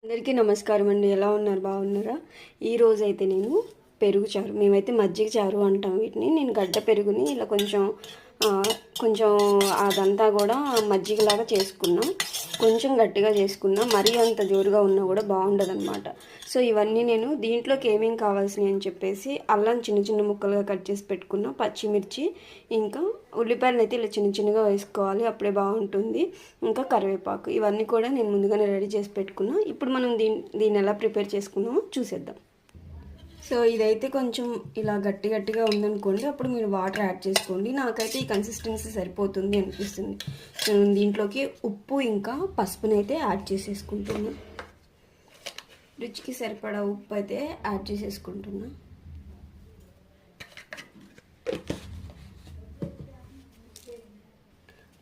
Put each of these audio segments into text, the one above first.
అందరికీ నమస్కారం అండి. ఎలా ఉన్నారు? బాగున్నారా? ఈరోజు అయితే నేను పెరుగు చారు, మేమైతే మజ్జిగ చారు అంటాం వీటిని. నేను గడ్డ పెరుగుని ఇలా కొంచెం అదంతా కూడా మజ్జిగలాగా చేసుకున్నా, కొంచెం గట్టిగా చేసుకున్నా. మరీ అంత జోరుగా ఉన్నా కూడా బాగుండదు అనమాట. సో ఇవన్నీ నేను దీంట్లోకి ఏమేమి కావాల్సినవి అని చెప్పేసి అల్లం చిన్న చిన్న ముక్కలుగా కట్ చేసి పెట్టుకున్నా, పచ్చిమిర్చి, ఇంకా ఉల్లిపాయలను అయితే ఇలా చిన్న చిన్నగా వేసుకోవాలి, అప్పుడే బాగుంటుంది. ఇంకా కరివేపాకు, ఇవన్నీ కూడా నేను ముందుగానే రెడీ చేసి పెట్టుకున్నా. ఇప్పుడు మనం దీన్ని ఎలా ప్రిపేర్ చేసుకున్నామో చూసేద్దాం. సో ఇదైతే కొంచెం ఇలా గట్టిగా ఉందనుకోండి, అప్పుడు మీరు వాటర్ యాడ్ చేసుకోండి. నాకైతే ఈ కన్సిస్టెన్సీ సరిపోతుంది అనిపిస్తుంది. నేను దీంట్లోకి ఉప్పు ఇంకా పసుపునైతే యాడ్ చేసేసుకుంటున్నా. రుచికి సరిపడా ఉప్పు అయితే యాడ్ చేసేసుకుంటున్నా.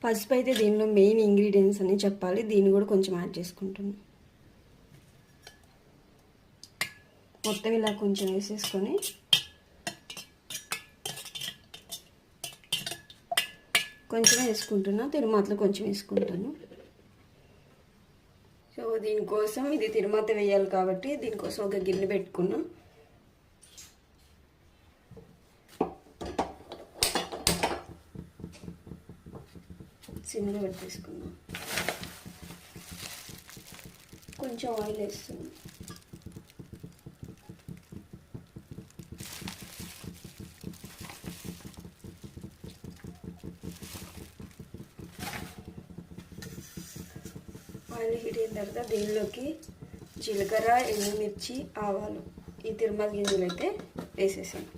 పసుపు అయితే దీనిలో మెయిన్ ఇంగ్రీడియంట్స్ అని చెప్పాలి, దీన్ని కూడా కొంచెం యాడ్ చేసుకుంటున్నా. మొత్తం ఇలా కొంచెం వేసేసుకొని కొంచెం వేసుకుంటున్నా, తిరుమాతలో కొంచెం వేసుకుంటాను. సో దీనికోసం ఇది తిరుమాత వేయాలి కాబట్టి దీనికోసం ఒక గిన్నె పెట్టుకున్నా. సిమ్లో పెట్టేసుకున్నా. కొంచెం ఆయిల్ వేస్తున్నా. ఆయిల్ హీట్ అయిన తర్వాత దీనిలోకి జీలకర్ర, ఎండుమిర్చి, ఆవాలు, ఈ తిరుమల గింజలు అయితే వేసేసాను.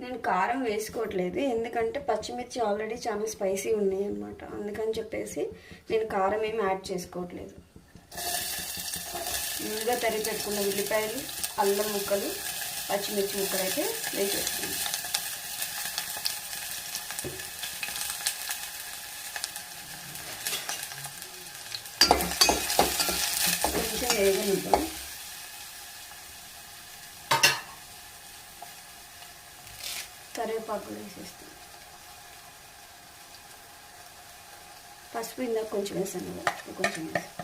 నేను కారం వేసుకోవట్లేదు, ఎందుకంటే పచ్చిమిర్చి ఆల్రెడీ చాలా స్పైసీ ఉన్నాయి అన్నమాట. అందుకని చెప్పేసి నేను కారం ఏమి యాడ్ చేసుకోవట్లేదు. ముందుగా తరిగి పెట్టుకున్న ఉల్లిపాయలు, అల్లం ముక్కలు, పచ్చిమిర్చి ముక్కలు అయితే వేసేస్తాను. కొంచెం వేగనిద్దాం. కరివేపాకులు వేసేస్తాం. పసుపు ఇందాక కొంచెం వేసాను కదా, కొంచెం వేస్తాం.